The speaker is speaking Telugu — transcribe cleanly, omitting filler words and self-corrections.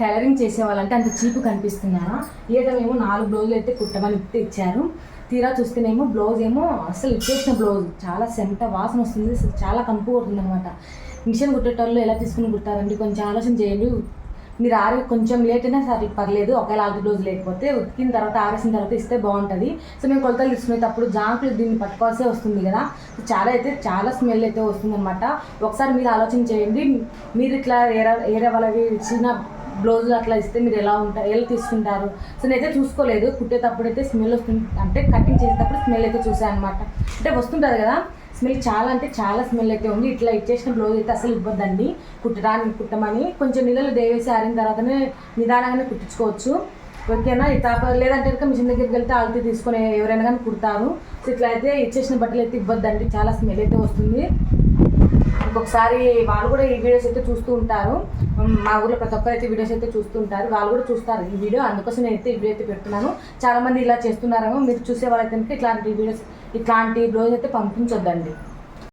టైలరింగ్ చేసేవాళ్ళంటే అంత చీపు కనిపిస్తున్నారా? ఏదేమో 4 బ్లౌజులు అయితే కుట్టమని ఇచ్చారు. తీరా చూస్తేనేమో బ్లౌజ్ ఏమో అసలు ఇచ్చేసిన బ్లౌజ్ చాలా సెంట వాసన వస్తుంది, అసలు చాలా కంపు కొడుతుంది అనమాట. మిషన్ కుట్టేటోళ్ళు ఎలా తీసుకుని కుట్టారండి? కొంచెం ఆలోచన చేయండి. మీరు కొంచెం లేట్ అయినా సరే పర్లేదు, ఒకవేళ ఆల్రెడీ బ్లౌజ్ లేకపోతే ఉతికిన తర్వాత ఆరేసిన తర్వాత ఇస్తే బాగుంటుంది. సో మేము కొలతలు తీసుకునేటప్పుడు జాంకులు దీన్ని పట్టుకోవాల్సే వస్తుంది కదా, చాలా స్మెల్ అయితే వస్తుంది అనమాట. ఒకసారి మీరు ఆలోచన చేయండి. మీరు ఇట్లా ఏరే వాళ్ళవి చిన్న బ్లౌజులు అట్లా ఇస్తే మీరు ఎలా తీసుకుంటారు? సో నేనైతే చూసుకోలేదు. కుట్టేటప్పుడు అయితే స్మెల్ వస్తుంది, అంటే కటింగ్ చేసేటప్పుడు స్మెల్ అయితే చూసాను అనమాట. అంటే వస్తుంటుంది కదా స్మెల్, చాలా స్మెల్ అయితే ఉంది. ఇట్లా ఇచ్చేసిన బ్లౌజ్ అయితే అసలు ఇవ్వద్దండి కుట్టమని. కొంచెం నీళ్ళలో దేవేసి ఆరిన తర్వాతనే నిదానంగానే కుట్టించుకోవచ్చు, ఓకేనా? లేదంటే కనుక మిషన్ దగ్గరికి వెళ్తే ఆల్రెడీ తీసుకొని ఎవరైనా కానీ కుడతారు. సో ఇట్లా అయితే ఇచ్చేసిన బట్టలు అయితే ఇవ్వద్దండి, చాలా స్మెల్ అయితే వస్తుంది. ఇంకొకసారి వాళ్ళు కూడా ఈ వీడియోస్ అయితే చూస్తూ ఉంటారు, మా ఊర్లో ప్రతి ఒక్కరు అయితే వీడియోస్ అయితే చూస్తూ ఉంటారు, వాళ్ళు కూడా చూస్తారు ఈ వీడియో. అందుకోసం నేనైతే ఈ వీడియో అయితే పెడుతున్నాను. చాలామంది ఇలా చేస్తున్నారేమో, మీరు చూసే వాళ్ళైతే ఇట్లాంటి బ్లౌజ్ అయితే పంపించొద్దండి.